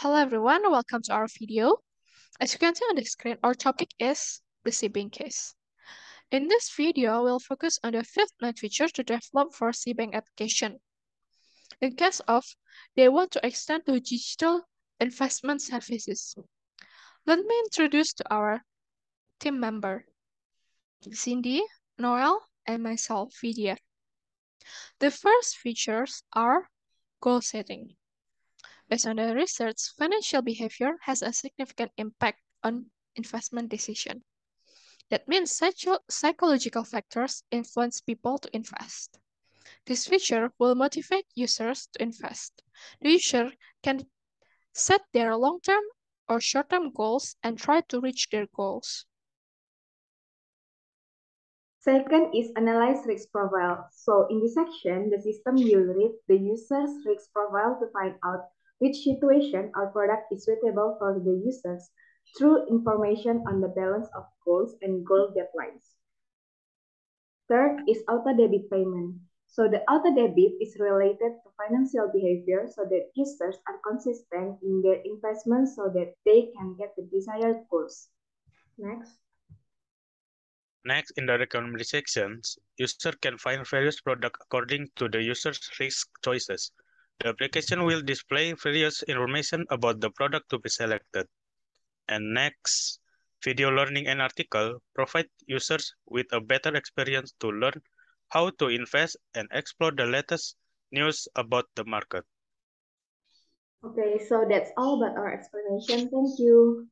Hello everyone, welcome to our video. As you can see on the screen, our topic is the SeaBank case. In this video, we'll focus on the 5th feature to develop for SeaBank application. In case of they want to extend to digital investment services. Let me introduce to our team member, Cindy, Noel, and myself, Vidya. The first features are goal setting. Based on the research, financial behavior has a significant impact on investment decision. That means psychological factors influence people to invest. This feature will motivate users to invest. The user can set their long-term or short-term goals and try to reach their goals. Second is analyze risk profile. So in this section, the system will read the user's risk profile to find out which situation or product is suitable for the users through information on the balance of goals and goal deadlines. Third is auto-debit payment. So the auto-debit is related to financial behavior so that users are consistent in their investments so that they can get the desired goals. Next, in the recommended sections, user can find various products according to the user's risk choices. The application will display various information about the product to be selected. And next, video learning and article provide users with a better experience to learn how to invest and explore the latest news about the market. Okay, so that's all about our explanation. Thank you.